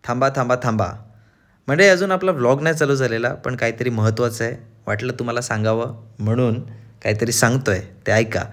थांबा थांबा थांबा. म्हणजे अजून आपला व्लॉग नाही चालू झालेला, पण काहीतरी महत्त्वाचं आहे. वाटलं तुम्हाला सांगावं म्हणून काहीतरी सांगतोय, ते ऐका.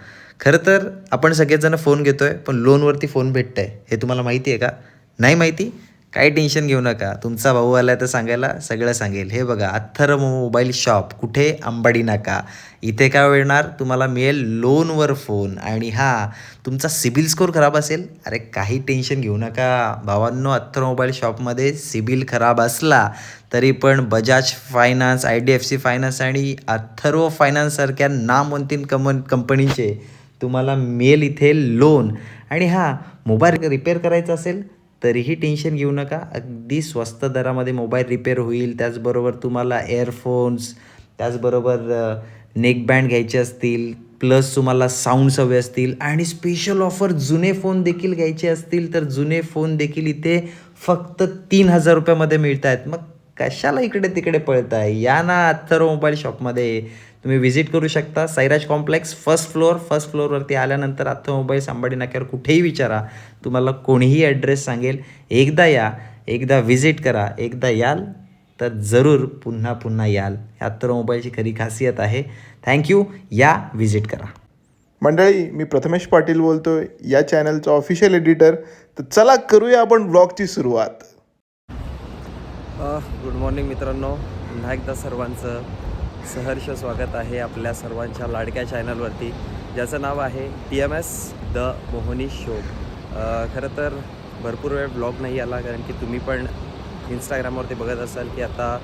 खरं तर आपण सगळेजण फोन घेतोय, पण लोनवरती फोन भेटतंय. हे तुम्हाला माहिती आहे का? नाही माहिती? काही टेन्शन घेऊ नका. तुमचा भाऊ आला तर सांगायला सगळं सांगेल. हे बघा, अथर्व मोबाईल शॉप कुठे? अंबाडी नाका. इथे काय मिळणार? तुम्हाला मिळेल लोनवर फोन. आणि हां, तुमचा सिबिल स्कोअर खराब असेल, अरे काही टेन्शन घेऊ नका भावांनो. अथर्व मोबाईल शॉपमध्ये सिबिल खराब असला तरी पण बजाज फायनान्स, IDFC फायनान्स आणि अथर्व फायनान्ससारख्या नामवंतीन कंपनीचे तुम्हाला मिळेल इथे लोन. आणि हां, मोबाईल रिपेअर करायचा असेल तरीही टेन्शन घेऊ नका. अगदी स्वस्त दरामध्ये मोबाईल रिपेअर होईल. त्याचबरोबर तुम्हाला एअरफोन्स, त्याचबरोबर नेकबँड घ्यायचे असतील, प्लस तुम्हाला साऊंड्स हवे असतील आणि स्पेशल ऑफर जुने फोन देखील घ्यायचे असतील तर जुने फोन देखील इथे फक्त 3,000 रुपयामध्ये मिळत आहेत. मग कशाला इकडे तिकडे पळताय? या ना अथर्व मोबाईल शॉपमध्ये. तुम्ही व्हिजिट करू शकता. साईराज कॉम्प्लेक्स फर्स्ट फ्लोअरवरती आल्यानंतर अथर्व मोबाईल्स अंबाडी नाक्यावर कुठेही विचारा, तुम्हाला कोणीही ॲड्रेस सांगेल. एकदा या, एकदा व्हिजिट करा, एकदा याल तर जरूर पुन्हा पुन्हा याल. अथर्व मोबाईलची खरी खासियत आहे. थँक्यू. या, व्हिजिट करा. मंडळी, मी प्रथमेश पाटील बोलतोय, या चॅनलचा ऑफिशियल एडिटर. तर चला करूया आपण ब्लॉगची सुरुवात. गुड मॉर्निंग मित्रांनो. पुन्हा एकदा सर्वांचं सहर्ष स्वागत आहे आपल्या सर्वांच्या लाडक्या चॅनलवरती, ज्याचं नाव आहे TMS द मोहनी शो. खरं तर भरपूर वेळ ब्लॉग नाही आला, कारण की तुम्ही पण इंस्टाग्रामवरती बघत असाल की आता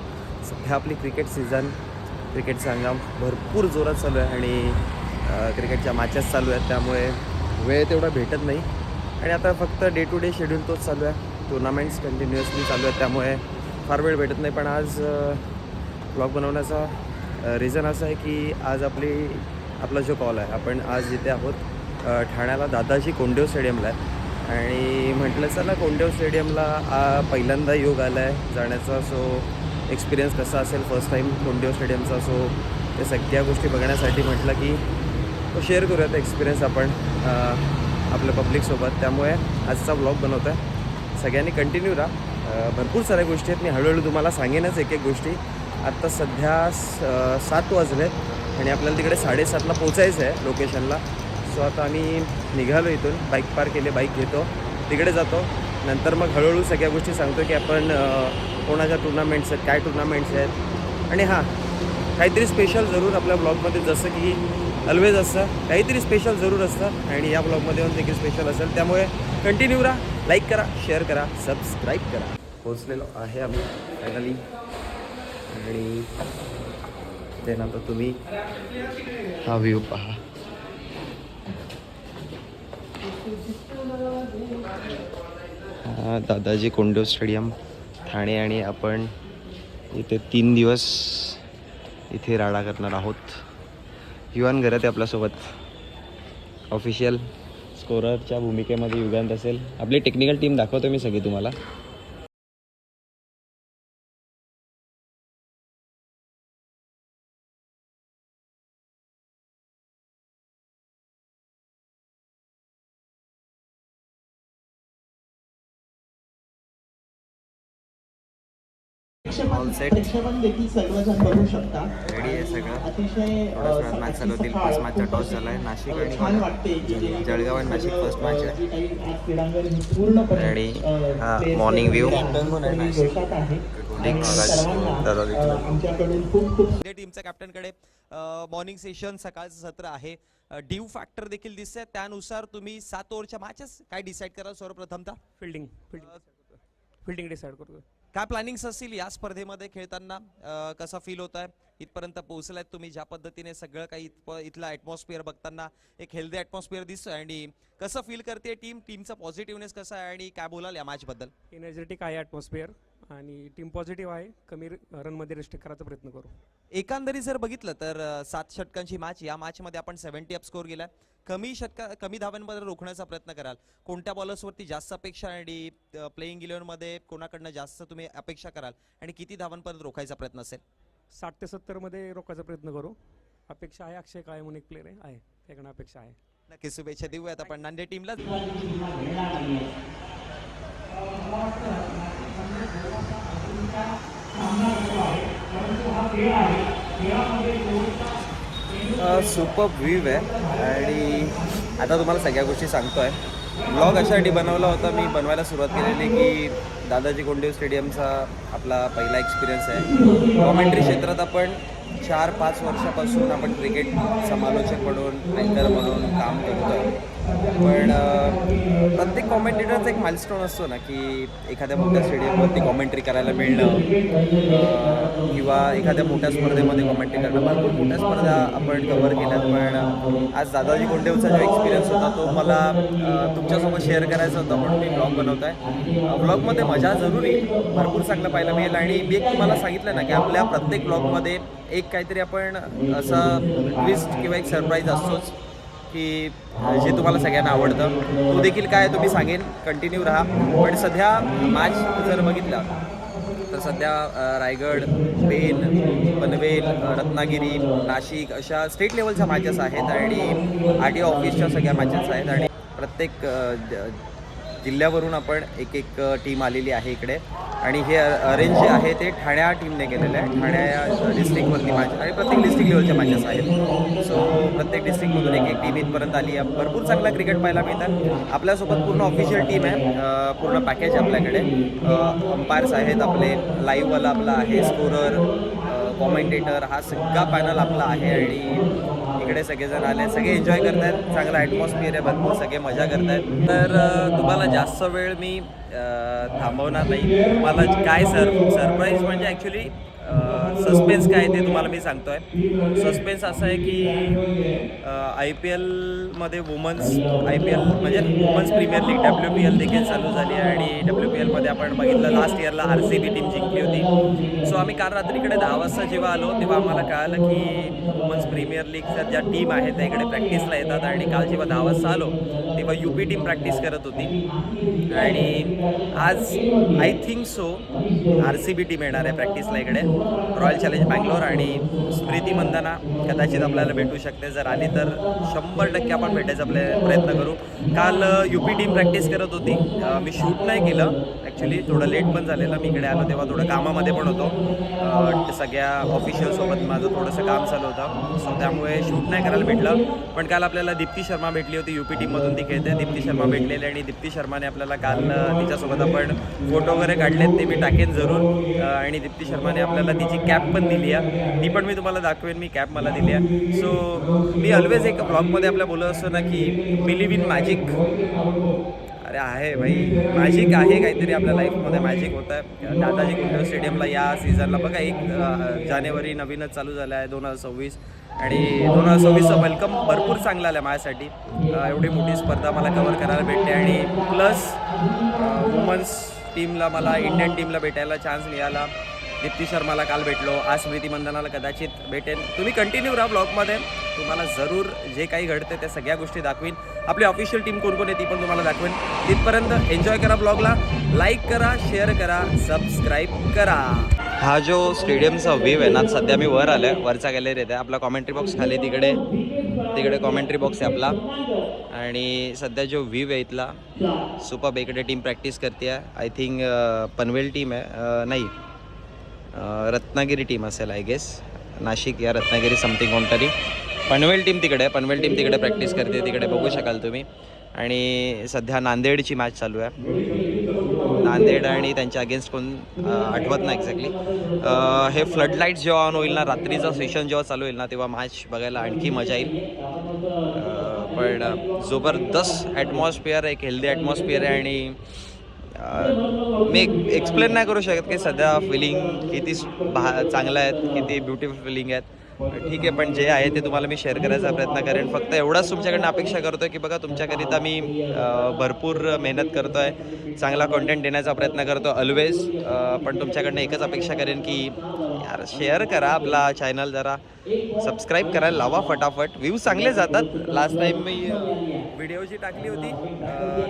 सध्या आपली क्रिकेटचा हंगाम भरपूर जोरात चालू आहे आणि क्रिकेटच्या मॅचेस चालू आहेत, त्यामुळे वेळ तेवढा भेटत नाही. आणि आता फक्त डे टू डे शेड्यूल तोच चालू आहे. टुर्नामेंट्स कंटिन्युअसली चालू आहेत, त्यामुळे फार वेळ भेटत नाही. पण आज ब्लॉग बनवण्याचा रिझन असं आहे की आज आपला जो कॉल आहे, आपण आज इथे आहोत ठाण्याला दादाजी कोंडदेव स्टेडियमला आहे. आणि म्हटलं चला कोंडदेव स्टेडियमला पहिल्यांदा योग आला आहे जाण्याचा. सो एक्सपिरियन्स कसा असेल फर्स्ट टाईम कोंडदेव स्टेडियमचा, सो ते सगळ्या गोष्टी बघण्यासाठी म्हटलं की तो शेअर करूयात एक्सपिरियन्स आपण आपल्या पब्लिकसोबत. त्यामुळे आजचा ब्लॉग बनवतो आहे. सगळ्यांनी कंटिन्यू राहा. भरपूर साऱ्या गोष्टी आहेत, मी हळूहळू तुम्हाला सांगेनच एक गोष्टी. आत्ता सध्या 7 वाजले आणि आपल्याला तिकडे 7:30ला पोचायचं आहे लोकेशनला. सो आता आम्ही निघालो इथून, बाईक पार्क केले, बाईक घेतो, तिकडे जातो. नंतर मग हळूहळू सगळ्या गोष्टी सांगतो की आपण कोणाच्या टुर्नामेंट्स आहेत, काय टुर्नामेंट्स आहेत. आणि हां, काहीतरी स्पेशल जरूर आपल्या ब्लॉगमध्ये, जसं की ऑलवेज असतं, काहीतरी स्पेशल जरूर असतं आणि या ब्लॉगमध्ये येऊन देखील स्पेशल असेल. त्यामुळे कंटिन्यू राहा, लाईक करा, शेअर करा, सबस्क्राईब करा. पोचलेलो आहे आम्ही फायनली. आणि त्यानंतर तुम्ही हा व्ह्यू पहा. दादाजी कोंडदेव स्टेडियम ठाणे. आणि आपण इथे 3 दिवस इथे राडा करणार आहोत. युवान घरात आहे आपल्यासोबत. ऑफिशियल स्कोररच्या भूमिकेमध्ये युगांत असेल. आपली टेक्निकल टीम दाखवतो मी सगळी तुम्हाला. ऑल सेट रेडी आहे सगळं. थोड्याच वेळात मॅच चालू होतील. फर्स्ट मॅचचा टॉस झाला आहे. नाशिक आणि जळगाव आणि नाशिक फर्स्ट मॅच आहे. रेडी. हा मॉर्निंग व्ह्यू. टीमच्या कॅप्टनकडे मॉर्निंग सेशन सकाळचं सत्र आहे. ड्यू फॅक्टर देखील दिसतंय. त्यानुसार तुम्ही 7 ओव्हरच्या मॅचेस काय डिसाईड कराल सर्वप्रथमतः? फिल्डिंग डिसाईड करतो. काय प्लॅनिंग्स असतील या स्पर्धेमध्ये खेळताना? कसा फील होत आहे? इथपर्यंत पोहोचलात तुम्ही, ज्या पद्धतीने सगळं काही इथला ॲटमॉस्फिअर बघताना एक हेल्दी ॲटमॉस्फिअर दिसतोय. आणि कसं फील करते टीमचा पॉझिटिव्हनेस कसा आहे आणि काय बोलाल या मॅचबद्दल? एनर्जेटिक आहे ॲटमॉस्फिअर आणि टीम पॉझिटिव्ह आहे. कमी रनमध्ये रिस्ट्रिक्ट करायचा प्रयत्न करू. एकंदरीत जर बघितलं तर 7 षटकांची मॅच, या मॅचमध्ये आपण 70 अप स्कोर केला. कमी धावांमध्ये रोखण्याचा प्रयत्न कराल. कोणत्या बॉलर्सवरती जास्त अपेक्षा आणि प्लेइंग 11मध्ये कोणाकडनं जास्त तुम्ही अपेक्षा कराल आणि किती धावांपर्यंत रोखायचा प्रयत्न असेल? 60 ते 70मध्ये रोखायचा प्रयत्न करू. अपेक्षा आहे. अक्षय काय म्हणून एक प्लेअर आहे, त्याकडनं अपेक्षा आहे. नक्कीच शुभेच्छा देऊयात आपण नांदेड टीमला. सुपर व्ह्यू आहे आणि आता तुम्हाला सगळ्या गोष्टी सांगतो आहे. ब्लॉग अशासाठी बनवला होता, मी बनवायला सुरुवात केलेली की दादाजी कोंडदेव स्टेडियमचा आपला पहिला एक्सपिरियन्स आहे. कॉमेंट्री क्षेत्रात आपण 4-5 वर्षापासून आपण क्रिकेट समालोचक म्हणून अँकर म्हणून काम करतो. पण प्रत्येक कॉमेंटेटरचा एक माइलस्टोन असतो ना की एखाद्या मोठ्या स्टेडियमवरती कॉमेंट्री करायला मिळणं किंवा एखाद्या मोठ्या स्पर्धेमध्ये कॉमेंट्री करणं. भरपूर मोठ्या स्पर्धा आपण कव्हर केल्यात, पण आज दादाजी कोंडदेवचा जो एक्सपिरियन्स होता तो मला तुमच्यासोबत शेअर करायचा होता म्हणून मी ब्लॉग बनवत आहे. ब्लॉगमध्ये मजा जरूर येईल, भरपूर चांगलं पाहायला मिळेल. आणि मी एक तुम्हाला सांगितलं ना की आपल्या प्रत्येक ब्लॉगमध्ये एक काहीतरी आपण असा ट्विस्ट किंवा एक सरप्राईज असतोच की जे तुम्हाला सगळ्यांना आवडतं. तो देखील काय तो मी सांगेन, कंटिन्यू राहा. पण सध्या मॅच जर बघितला तर सध्या रायगड, पेन, पनवेल, रत्नागिरी, नाशिक अशा स्टेट लेवलच्या मॅचेस आहेत आणि RTO ऑफिसच्या सगळ्या मॅचेस आहेत आणि प्रत्येक जिल्ह्यावरून आपण एक टीम आलेली आहे इकडे. आणि हे अरेंज जे आहे ते ठाण्या टीमने केलेलं आहे. ठाण्या या डिस्ट्रिक्टवरती मॅच आणि प्रत्येक डिस्ट्रिक्ट लेवलच्या मॅचेस आहेत. सो प्रत्येक डिस्ट्रिक्टमधून एक टीम इथपर्यंत आली आहे. भरपूर चांगला क्रिकेट पाहायला मिळतात. आपल्यासोबत पूर्ण ऑफिशियल टीम आहे, पूर्ण पॅकेज आपल्याकडे. अंपायर्स आहेत आपले, लाईव्हवाला आपला आहे, स्कोरर, कॉमेंटेटर, हा सगळा पॅनल आपला आहे. आणि इकडे सगळेजण आले, सगळे एन्जॉय करत आहेत. चांगला ॲटमॉस्फिअर आहे, भरपूर सगळे मजा करत आहेत. तर तुम्हाला जास्त वेळ मी थांबवणार नाही. तुम्हाला काय सरप्राईज म्हणजे ॲक्च्युली सस्पेन्स काय ते तुम्हाला मी सांगतो आहे. सस्पेन्स असं आहे की IPLमध्ये IPL म्हणजे वुमन्स प्रीमियर लीग WPL देखील चालू झाली आहे. आणि WPLमध्ये आपण बघितलं लास्ट इयरला RCB टीम जिंकली होती. सो आम्ही काल रात्रीकडे 10 वाजता जेव्हा आलो तेव्हा आम्हाला कळालं की वुमन्स प्रीमियर लीगच्या ज्या टीम आहेत त्या इकडे प्रॅक्टिसला येतात. आणि काल जेव्हा 10 वाजता आलो तेव्हा UP टीम प्रॅक्टिस करत होती. आणि आज I think so RCB team येणार आहे प्रॅक्टिसला इकडे. रॉयल चॅलेंज बँगलोर आणि स्मृती मंदाना कदाचित आपल्याला भेटू शकते. जर आली तर 100% आपण भेटायचा प्रयत्न करू. काल UP टीम प्रॅक्टिस करत होती. मी शूट नाही केलं ॲक्च्युली, थोडं लेट पण झालेलं. मी इकडे आलो तेव्हा थोडं कामामध्ये पण होतो. सगळ्या ऑफिशियलसोबत माझं थोडंसं काम चालू होतं. सो त्यामुळे शूट नाही करायला भेटलं. पण काल आपल्याला दीप्ती शर्मा भेटली होती, UP टीममधून ती खेळते. दीप्ती शर्मा भेटलेली आणि दीप्ती शर्माने आपल्याला काल तिच्यासोबत आपण फोटो वगैरे काढलेत, ते मी टाकेन जरूर. आणि दीप्ती शर्माने आपल्याला तिची कॅप पण दिली आहे, ती पण मी तुम्हाला दाखवेन. मी कॅप मला दिली आहे. सो मी ऑलवेज एक ब्लॉगमध्ये आपल्या बोलत असतो ना की बिलीव्ह इन मॅजिक. अरे आहे भाई, मॅजिक आहे काहीतरी आपल्या लाईफमध्ये, मॅजिक होतं आहे. दादाजी कोंडदेव स्टेडियमला या सीझनला बघा 1 जानेवारी नवीनच चालू झालं आहे 2026. आणि 2026चं वेलकम भरपूर चांगलं आलं माझ्यासाठी. एवढी मोठी स्पर्धा मला कव्हर करायला भेटते आणि प्लस वुमन्स टीमला, मला इंडियन टीमला भेटायला चान्स मिळाला. दीप्ती शर्माला काल भेटलो, आज स्मृती मंदानाला कदाचित भेटेन. तुम्ही कंटिन्यू राहा ब्लॉगमध्ये, तुम्हाला जरूर जे काही घडते त्या सगळ्या गोष्टी दाखवीन. आपली ऑफिशियल टीम कोण कोण आहे ती पण तुम्हाला दाखवेन. तिथपर्यंत एन्जॉय करा ब्लॉगला, लाईक करा, शेअर करा, सबस्क्राईब करा. हा जो स्टेडियमचा व्ह्यू आहे ना, सध्या मी वर आलो आहे, वरचा गॅलरीत आहे. आपला कॉमेंट्री बॉक्स खाली तिकडे कॉमेंट्री बॉक्स आहे आपला. आणि सध्या जो व्ह्यू आहे इथला सुपर. इकडे टीम प्रॅक्टिस करते आहे. आय थिंक पनवेल टीम आहे, नाही रत्नागिरी टीम असेल आय गेस. नाशिक या रत्नागिरी समथिंग कोणतरी. पनवेल टीम तिकडे प्रॅक्टिस करते, तिकडे बघू शकाल तुम्ही. आणि सध्या नांदेडची मॅच चालू आहे. नांदेड आणि त्यांच्या अगेन्स्ट कोण आठवत नाही एक्झॅक्टली. हे फ्लड लाईट्स जेव्हा ऑन होईल ना, रात्रीचं सेशन जेव्हा चालू होईल ना, तेव्हा मॅच बघायला आणखी मजा येईल. पण जबरदस्त ॲटमॉस्फिअर, एक हेल्दी ॲटमॉस्फिअर आहे. आणि मी एक्सप्लेन नाही करू शकत की सध्या फिलिंग किती चांगलं आहेत, किती ब्युटिफुल फिलिंग आहेत. ठीक आहे, पण जे आहे ते तुम्हाला मी शेअर करायचा प्रयत्न करेन. फक्त एवढाच तुमच्याकडनं अपेक्षा करतो आहे की बघा, तुमच्याकरिता मी भरपूर मेहनत करतो आहे, चांगला कॉन्टेंट देण्याचा प्रयत्न करतो ऑलवेज. पण तुमच्याकडनं एकच अपेक्षा करेन की यार शेअर करा आपला चॅनल, जरा सबस्क्राईब करायला लावा फटाफट. व्ह्यूज चांगले जातात. लास्ट टाईम मी व्हिडिओ जी टाकली होती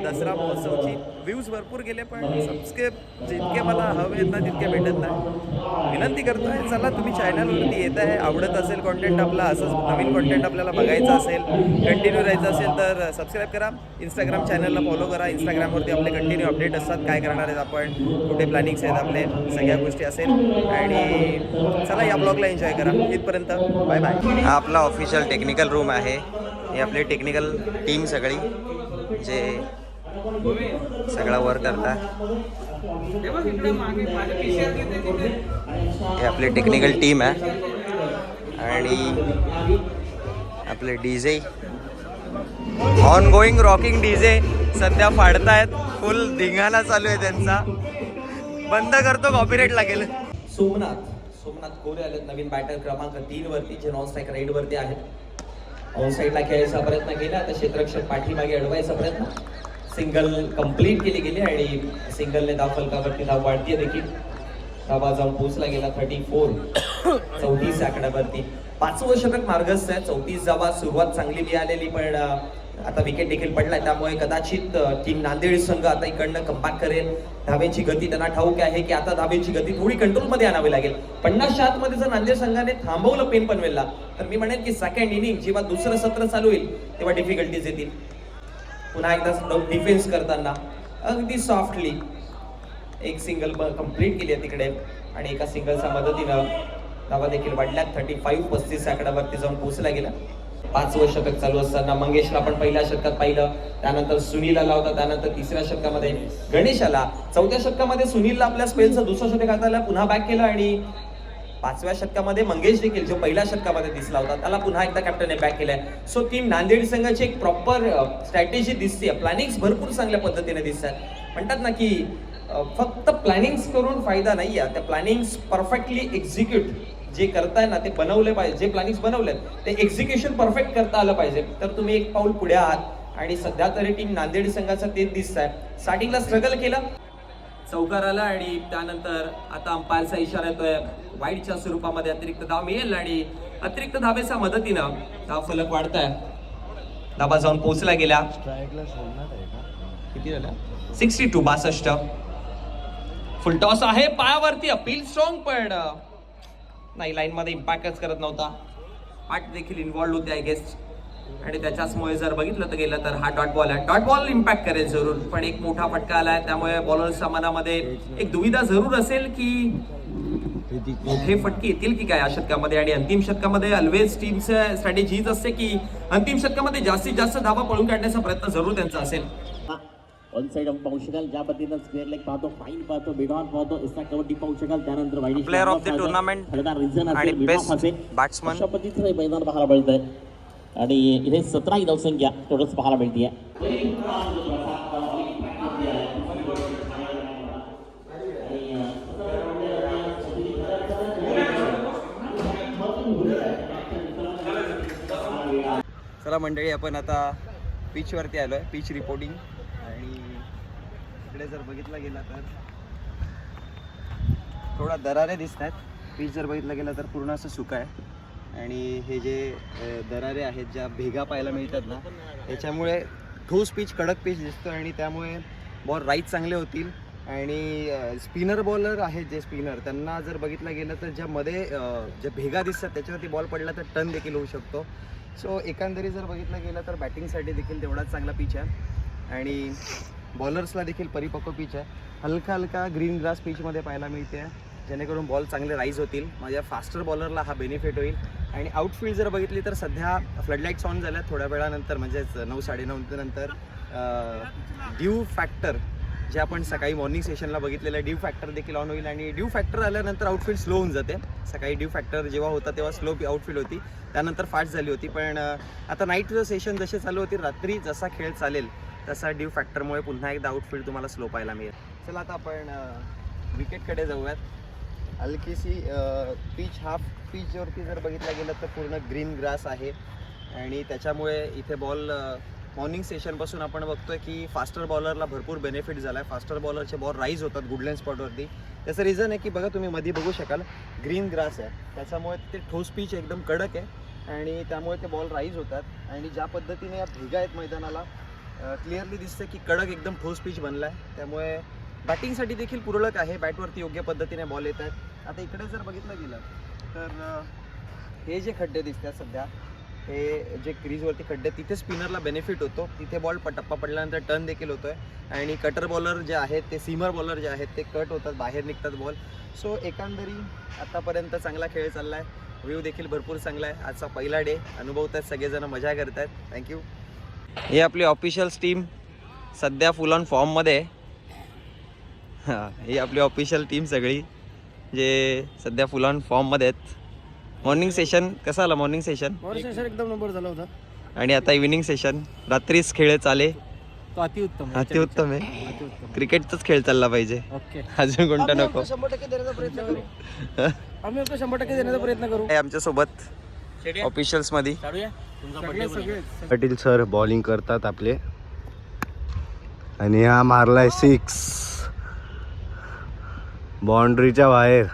दसरा महोत्सवची, व्ह्यूज भरपूर गेले पण सबस्क्राईब जितके मला हवे आहेत ना तितके भेटत नाही. विनंती करतो आहे, चला तुम्ही चॅनलवरती येत आहे, आवडत असेल कॉन्टेंट आपला, असंच नवीन कॉन्टेंट आपल्याला बघायचं असेल, कंटिन्यू राहायचं असेल तर सबस्क्राईब करा. इंस्टाग्राम चॅनलला फॉलो करा. इंस्टाग्रामवरती आपले कंटिन्यू अपडेट असतात, काय करणार आहेत आपण, कुठे प्लॅनिंग्स आहेत आपले, सगळ्या गोष्टी असेल. आणि चला या ब्लॉगला एन्जॉय करा. इथपर्यंत बाय बाय. हा आपला ऑफिशियल टेक्निकल रूम आहे. ही आपली टेक्निकल टीम सगळी जे सगळा वर्क करतात. हे आपली टेक्निकल टीम आहे. आणि आपले DJ on going rocking DJ सध्या फाडतायत. फुल धिंगाणा चालू आहे त्यांचा. बंद करतो, कॉपीराईट लागेल. सोमनाथ कोरे आलेत नवीन बॅटर क्रमांक 3 वरती, जे नॉन स्ट्राईक राईड वरती आहेत. ऑन साईडला खेळायचा प्रयत्न केला, तर क्षेत्ररक्षक पाठीमागे अडवायचा प्रयत्न. सिंगल कंप्लीट केली गेली आणि सिंगलने धाव फलकावरती धाव वाढतीये देखील. धावा जाऊन पोहोचला गेला 34, 34 आकड्यावरती. 5वं षटक मार्गस्थ आहे. 34 धावा, सुरुवात चांगली मिळालेली पण आता विकेट देखील पडलाय, त्यामुळे कदाचित टीम नांदेड संघ आता इकडनं कमबॅक करेल. धावेची गती त्यांना ठाऊक आहे की आता धावेची गती थोडी कंट्रोलमध्ये आणावी लागेल. 50च्या आतमध्ये जर नांदेड संघाने थांबवलं पेन पनवेलला, तर मी म्हणेन की सेकंड इनिंग जेव्हा दुसरं सत्र चालू होईल तेव्हा डिफिकल्टीज येतील. पुन्हा एकदा डिफेन्स करताना अगदी सॉफ्टली एक सिंगल कंप्लीट केली आहे तिकडे आणि एका सिंगलच्या मदतीनं धावा देखील वाढल्यात. 35 आकड्यावरती जाऊन पोहोचला गेला. 5वं षटक चालू असताना मंगेशला आपण पहिल्या षटकात पाहिलं, त्यानंतर सुनील आला होता, त्यानंतर 3ऱ्या षटकामध्ये गणेश आला. 4थ्या षटकामध्ये सुनीलला आपल्या स्पेलचं दुसरं षटक हाताला पुन्हा बॅक केलं आणि 5व्या षटकामध्ये मंगेश देखील जो पहिल्या षटकामध्ये दिसला होता त्याला पुन्हा एकदा कॅप्टनने बॅक केलाय. सो टीम नांदेड संघाची एक प्रॉपर स्ट्रॅटेजी दिसते. प्लॅनिंग्स भरपूर चांगल्या पद्धतीने दिसतात. म्हणतात ना की फक्त प्लॅनिंग्स करून फायदा नाही आहे, त्या प्लॅनिंग्स परफेक्टली एक्झिक्यूट जे करताय ना ते बनवले पाहिजे. जे प्लॅनिंग्स बनवलेत ते एक्झिक्युशन परफेक्ट करता आलं पाहिजे, तर तुम्ही एक पाऊल पुढे आहात. आणि सध्या तरी टीम नांदेड संघाचं तेच दिसत आहे. स्टार्टिंगला स्ट्रगल केलं, चौकार आला आणि त्यानंतर आता अंपायरचा इशारा येतोय वाईडच्या स्वरूपामध्ये अतिरिक्त धाव मिळेल आणि अतिरिक्त धावेच्या मदतीनं धाव फलक वाढताय. धावा जाऊन पोहोचला गेला. किती झाला? 62. फुल टॉस आहे पायावरती. अपील स्ट्रॉंग पण नाही, लाईन मध्ये इम्पॅक्टच करत नव्हता. पाठ देखील इन्व्हॉल्व होते आय गेस आणि त्याच्याचमुळे जर बघितलं तर गेलं तर हा डॉट बॉल आहे. डॉट बॉल इम्पॅक्ट करेल जरूर, पण एक मोठा फटका आलाय त्यामुळे बॉलर्सच्या मनामध्ये एक दुविधा जरूर असेल की मोठे फटके येतील की काय या षटकामध्ये. आणि अंतिम षटकामध्ये ऑलवेज टीमचं स्ट्रॅटेजी हीच असते की अंतिम षटकामध्ये जास्तीत जास्त धावा पळून काढण्याचा प्रयत्न जरूर त्यांचा असेल. ऑन साइड आपण पाहू शकाल, ज्या पद्धतीनं स्क्वेअर लेग पाहतो, फाईन पाहतो, बेडॉन पाहतो, इस्टा कबड्डी पाहू शकाल. त्यानंतर wide player of the tournament आणि बेस्ट बॅट्समन अशा पद्धतीचं हे मैदान पाहायला मिळतंय. आणि इथे 17 धावसंख्या टोटल्स पाहायला मिळते. चला मंडळी, आपण आता पिचवरती आलो आहे. Pitch reporting. आणि इकडे जर बघितलं गेलं तर थोडा दरारे दिसत आहेत. पिच जर बघितलं गेलं तर पूर्ण असं सुका आहे आणि हे जे दरारे आहेत, ज्या भेगा पाहायला मिळतात ना, त्याच्यामुळे ठोस पिच, कडक पिच दिसतो आणि त्यामुळे बॉल राईट चांगले होतील. आणि स्पिनर बॉलर आहेत जे स्पिनर, त्यांना जर बघितलं गेलं तर ज्या मध्ये ज्या भेगा दिसतात त्याच्यावरती बॉल पडला तर टर्न देखील होऊ शकतो. सो एकंदरीत जर बघितलं गेलं तर बॅटिंगसाठी देखील तेवढाच चांगला पिच आहे आणि बॉलर्सला देखील परिपक्व पिच आहे. हलका ग्रीन ग्रास पिचमध्ये पाहायला मिळते आहे, जेणेकरून बॉल चांगले राईज होतील. माझ्या फास्टर बॉलरला हा बेनिफिट होईल. आणि आउटफील्ड जर बघितली तर सध्या फ्लडलाईट्स ऑन झाल्या. थोड्या वेळानंतर म्हणजेच 9-9:30 नंतर ड्यू फॅक्टर जे आपण सकाळी मॉर्निंग सेशनला बघितलेलं ड्यू फॅक्टर देखील ऑन होईल. आणि ड्यू फॅक्टर आल्यानंतर आउटफील्ड स्लो होऊन जाते. सकाळी ड्यू फॅक्टर जेव्हा होता तेव्हा स्लो आउटफील्ड होती, त्यानंतर फास्ट झाली होती. पण आता नाईट सेशन जसे चालू होती, रात्री जसा खेळ चालेल तसा ड्यू फॅक्टरमुळे पुन्हा एकदा आउटफील्ड तुम्हाला स्लो पाहायला मिळेल. चला आता आपण विकेटकडे जाऊयात. हलकीशी पिच, हाफ पिचवरती जर बघितलं गेलं तर पूर्ण ग्रीन ग्रास आहे आणि त्याच्यामुळे इथे बॉल मॉर्निंग सेशनपासून आपण बघतोय की फास्टर बॉलरला भरपूर बेनिफिट झाला आहे. फास्टर बॉलरचे बॉल राईज होतात गुडलँड स्पॉटवरती. त्याचं रिझन आहे की बघा तुम्ही मध्ये बघू शकाल ग्रीन ग्रास आहे, त्याच्यामुळे ते ठोस पिच एकदम कडक आहे आणि त्यामुळे ते बॉल राईज होतात आणि ज्या पद्धतीने या भेगा आहेत मैदानाला क्लिअरली दिसतं की कडक एकदम ठोस पिच बनला आहे, त्यामुळे बॅटिंगसाठी देखील पूरक आहे. बॅटवरती योग्य पद्धतीने बॉल येत आहेत. आता इकडे जर बघितलं गेलं तर हे जे खड्डे दिसतात सध्या, हे जे क्रीजवरती खड्डे, तिथे स्पिनरला बेनिफिट होतो. तिथे बॉल टप्पा पडल्यानंतर टर्न देखील होतो आहे आणि कटर बॉलर जे आहेत ते सीमर बॉलर जे आहेत ते कट होतात, बाहेर निघतात बॉल. सो एकंदरी आतापर्यंत चांगला खेळ चालला आहे. व्ह्यू देखील भरपूर चांगला आहे. आजचा पहिला डे अनुभवत आहेत, सगळेजण मजा करत आहेत. थँक्यू. हे आपली ऑफिशियल्स टीम सध्या फुल ऑन फॉर्ममध्ये आहे. हां, ही आपली ऑफिशियल टीम सगळी जे सध्या फुल ऑन फॉर्ममध्ये आहेत. मॉर्निंग सेशन कसं आलं? मॉर्निंग सेशन एकदम नंबर झाला होता. आणि आता इव्हिनिंग सेशन, रात्रीच खेळ चाले. तो अतिउत्तम अतिउत्तम आहे. क्रिकेटचाच खेळ चालला पाहिजे, ओके. अजून कोणता नको. 100% देण्याचा प्रयत्न करू. आम्ही 100% देण्याचा प्रयत्न करू. आमच्या सोबत ऑफिशियल्स मध्ये सगळे पाटील सर बॉलिंग करतात आपले आणि हा मारलाय 6 बाउंड्रीच्या बाहेर.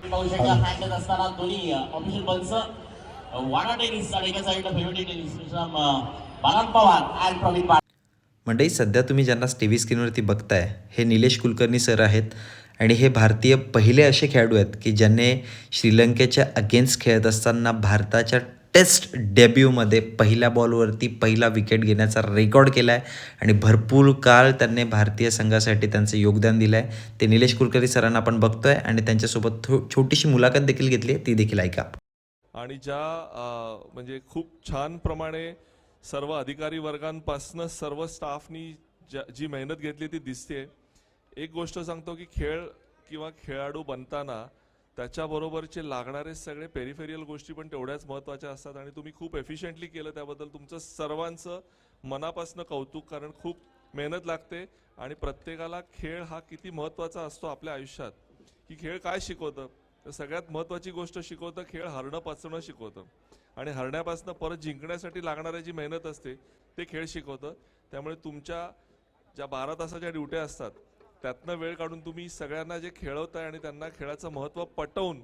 पाहू शकता हँड असताना दोन्ही ऑफिशियल बॉल्स वाडा टेनिस आणि एका साईडला favourite tennis Balan Pawar and Praveen मंडळी, सध्या तुम्ही ज्यांना टी व्ही स्क्रीनवरती बघताय हे निलेश कुलकर्णी सर आहेत आणि हे भारतीय पहिले असे खेळाडू आहेत की ज्यांनी श्रीलंकेच्या अगेन्स्ट खेळत असताना भारताच्या टेस्ट डेब्यूमध्ये पहिल्या बॉलवरती पहिला विकेट घेण्याचा रेकॉर्ड केला आहे आणि भरपूर काळ त्यांनी भारतीय संघासाठी त्यांचं योगदान दिलं आहे. ते निलेश कुलकर्णी सरांना आपण बघतोय आणि त्यांच्यासोबत छोटीशी मुलाखत देखील घेतली आहे, ती देखील ऐका. आणि ज्या म्हणजे खूप छान प्रमाणे सर्व अधिकारी वर्गांपासून सर्व स्टाफनी जी मेहनत घेतली ती दिसते. एक गोष्ट सांगतो की खेळ किंवा खेळाडू बनताना त्याच्याबरोबरचे लागणारे सगळे पेरिफेरियल गोष्टी पण तेवढ्याच महत्त्वाच्या असतात आणि तुम्ही खूप एफिशियंटली केलं, त्याबद्दल तुमचं सर्वांचं मनापासून कौतुक. कारण खूप मेहनत लागते आणि प्रत्येकाला खेळ हा किती महत्त्वाचा असतो आपल्या आयुष्यात, की खेळ काय शिकवतं तर सगळ्यात महत्त्वाची गोष्ट शिकवतं खेळ हरणं पचणं शिकवतं आणि हरण्यापासून परत जिंकण्यासाठी लागणारी जी मेहनत असते ते खेळ शिकवतं. त्यामुळे तुमच्या ज्या 12 तासाच्या ड्युट्या असतात त्यातनं वेळ काढून तुम्ही सगळ्यांना जे खेळवताय आणि त्यांना खेळाचं महत्त्व पटवून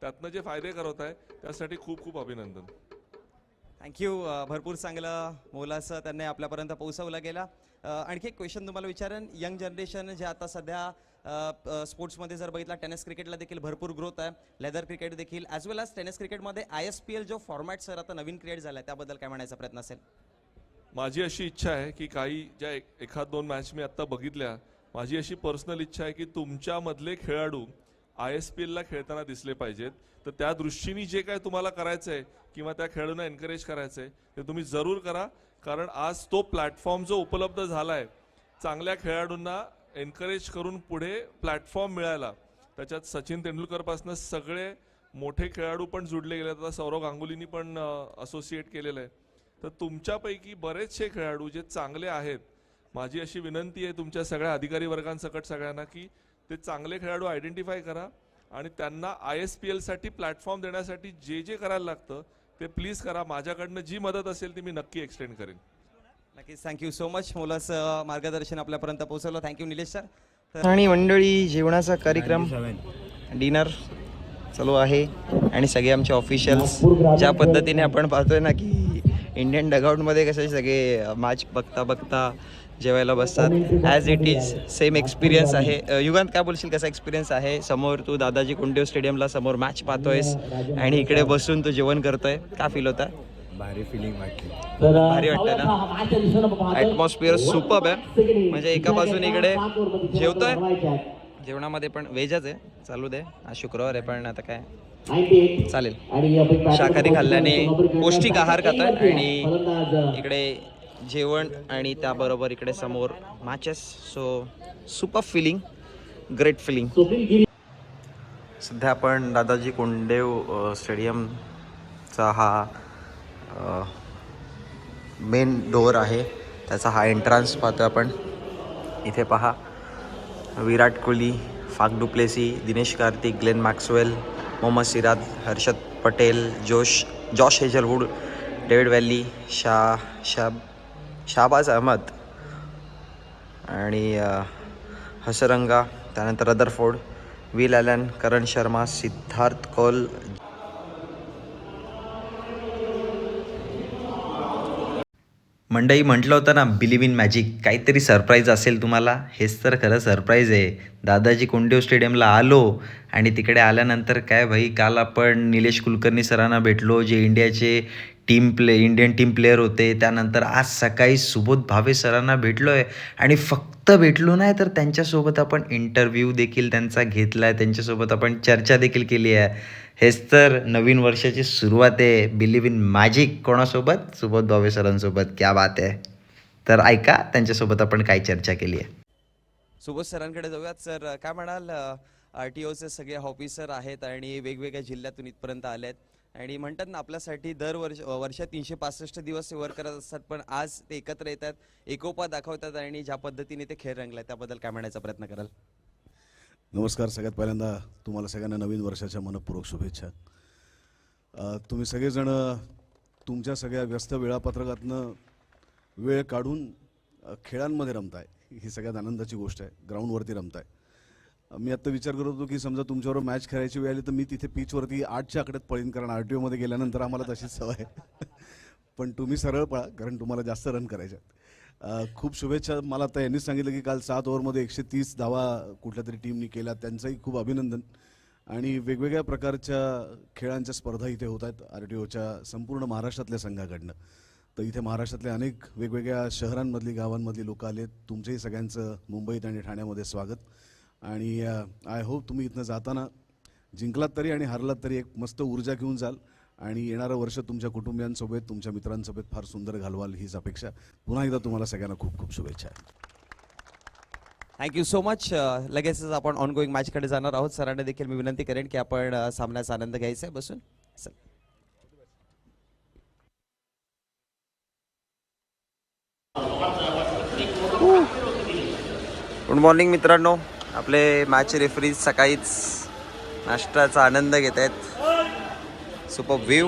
त्यातनं जे फायदे करवताय त्यासाठी खूप खूप अभिनंदन. थँक्यू. भरपूर चांगलं मोलाचं त्यांनी आपल्यापर्यंत पोहोचवलं गेलं. आणखी एक क्वेश्चन तुम्हाला विचारेन. यंग जनरेशन जे आता सध्या स्पोर्ट्समध्ये जर बघितला, टेनिस क्रिकेटला देखील भरपूर ग्रोथ आहे, लेदर क्रिकेट देखील, ॲज वेल ॲज टेनिस क्रिकेटमध्ये ISPL जो फॉर्मॅट सर आता नवीन क्रिएट झाला आहे त्याबद्दल काय म्हणायचा प्रयत्न असेल? माझी अशी इच्छा आहे की काही ज्या एखाद 2 मॅच मी आत्ता बघितल्या, माझी अशी पर्सनल इच्छा आहे की तुमच्यामधले खेळाडू ISPLला खेळताना दिसले पाहिजेत. तर त्या दृष्टीने जे काय तुम्हाला करायचं आहे किंवा त्या खेळाडूंना एनकरेज करायचं आहे ते तुम्ही जरूर करा. कारण आज तो प्लॅटफॉर्म जो उपलब्ध झाला आहे, चांगल्या खेळाडूंना एनकरेज करून पुढे प्लॅटफॉर्म मिळाला, त्याच्यात सचिन तेंडुलकरपासून सगळे मोठे खेळाडू पण जुडले गेले. आता सौरव गांगुलीनी पण असोसिएट केलेलं आहे. तर तुमच्यापैकी बरेचसे खेळाडू जे चांगले आहेत, माझी अशी विनंती आहे तुमच्या सगळ्या अधिकारी वर्गांसकट सगळ्यांना की ते चांगले खेळाडू आयडेंटिफाय करा आणि त्यांना ISPLसाठी प्लॅटफॉर्म देण्यासाठी जे जे करायला लागतं ते प्लीज करा. माझ्याकडनं जी मदत असेल ती मी नक्की एक्सटेंड करेन. नक्कीच. Thank you so much. मोलाचं मार्गदर्शन आपल्यापर्यंत पोहोचवलं. Thank you Nilesh sir. आणि मंडळी, जेवणाचा कार्यक्रम डिनर चालू आहे आणि सगळे आमचे ऑफिशियल्स ज्या पद्धतीने आपण पाहतोय ना की इंडियन डगआउटमध्ये कसे सगळे मॅच बघता बघता जेवायला बसतात, as it is same experience आहे. युगांत काय बोलशील, कसा एक्सपिरियन्स आहे? समोर तू दादाजी कुंडेव स्टेडियमला समोर मॅच पाहतोयस आणि इकडे बसून तू जेवण करतोय, काय फील होता? भारी फिलिंग वाटते. भारी वाटतं ना. ॲटमॉस्फिअर सुपर्ब आहे. म्हणजे एका बाजूने इकडे जेवतोय, जेवणामध्ये पण व्हेजच आहे, चालू दे, आज शुक्रवार आहे पण आता काय चालेल. शाकाहारी खाल्ल्याने पौष्टिक आहार खातोय आणि इकडे जेवण आणि त्याबरोबर इकडे समोर matches. So super feeling, great feeling. सध्या आपण दादाजी कुंडेव स्टेडियमचा हा मेन डोअर आहे, त्याचा हा एंट्रन्स पाहतो आपण. इथे पहा, Virat Kohli, Faf du Plessis, Dinesh Karthik, Glenn Maxwell, Mohammed Siraj, Harshad Patel, Josh Hazlewood, David Willey, Shah Shahbaz Ahmed आणि हसरंगा, त्यानंतर Rutherford, Will Allen, Karan Sharma, Siddharth Kaul. मंडई म्हटलं होतं ना, बिलीव्ह इन मॅजिक, काहीतरी सरप्राईज असेल तुम्हाला. हेच तर खरं सरप्राईज आहे. दादाजी कोंडदेव स्टेडियमला आलो आणि तिकडे आल्यानंतर काय भाई, काल आपण निलेश कुलकर्णी सरांना भेटलो, जे इंडियन टीम प्लेयर होते. त्यानंतर आज सकाळी सुबोध भावे सरांना भेटलो आहे आणि फक्त भेटलो नाही तर त्यांच्यासोबत आपण इंटरव्ह्यू देखील त्यांचा घेतला आहे, त्यांच्यासोबत आपण चर्चा देखील केली आहे. हेच तर नवीन वर्षाची सुरुवात आहे. बिलीव्ह इन मॅजिक कोणासोबत? सुबोध भावे सरांसोबत. क्या बात आहे. तर ऐका, त्यांच्यासोबत आपण काय चर्चा केली आहे. सुबोध सरांकडे जाऊयात. सर, काय म्हणाल, RTOचे सगळे ऑफिसर आहेत आणि वेगवेगळ्या जिल्ह्यातून इथपर्यंत आले आहेत आणि म्हणतात ना, आपल्यासाठी वर्षात 365 दिवस ते वर्क करत असतात, पण आज ते एकत्र येतात, एकोपा दाखवतात आणि ज्या पद्धतीने ते खेळ रंगलाय त्याबद्दल काय म्हणायचा प्रयत्न कराल? नमस्कार. सगळ्यात पहिल्यांदा तुम्हाला सगळ्यांना नवीन वर्षाच्या मनपूर्वक शुभेच्छा. तुम्ही सगळेजण तुमच्या सगळ्या व्यस्त वेळापत्रकातनं वेळ काढून खेळांमध्ये रमताय, ही सगळ्यात आनंदाची गोष्ट आहे. ग्राउंडवरती रमताय. मी आत्ता विचार करत होतो की समजा तुमच्याबरोबर मॅच खेळायची वेळ आली तर मी तिथे पिचवरती 8च्या आकड्यात पळीन, कारण RTOमध्ये गेल्यानंतर आम्हाला तशीच सवय आहे. पण तुम्ही सरळ पळा, कारण तुम्हाला जास्त रन करायचे आहेत. खूप शुभेच्छा. मला आता यांनीच सांगितलं की काल 7 ओव्हरमध्ये 130 धावा कुठल्या तरी टीमनी केल्या, त्यांचंही खूप अभिनंदन. आणि वेगवेगळ्या प्रकारच्या खेळांच्या स्पर्धा इथे होत आहेत RTOच्या संपूर्ण महाराष्ट्रातल्या संघाकडनं. तर इथे महाराष्ट्रातल्या अनेक वेगवेगळ्या शहरांमधली, गावांमधली लोक आलेत. तुमचंही सगळ्यांचं मुंबईत आणि ठाण्यामध्ये स्वागत. आणि आय होप तुम्ही इथनं जाताना जिंकलात तरी आणि हारलात तरी एक मस्त ऊर्जा घेऊन जाल आणि येणारं वर्ष तुमच्या कुटुंबियांसोबत, तुमच्या मित्रांसोबत फार सुंदर घालवाल, हीच अपेक्षा. पुन्हा एकदा तुम्हाला सगळ्यांना खूप खूप शुभेच्छा. Thank you so much. लगेचच आपण ऑनगोईंग मॅचकडे जाणार आहोत. सरांना देखील मी विनंती करेन की आपण सामन्याचा आनंद घ्यायचा आहे बसून. चल. गुड मॉर्निंग मित्रांनो. आपले मॅच रेफरीज सकाळीच नाश्त्याचा आनंद घेत आहेत. सुपर व्ह्यू,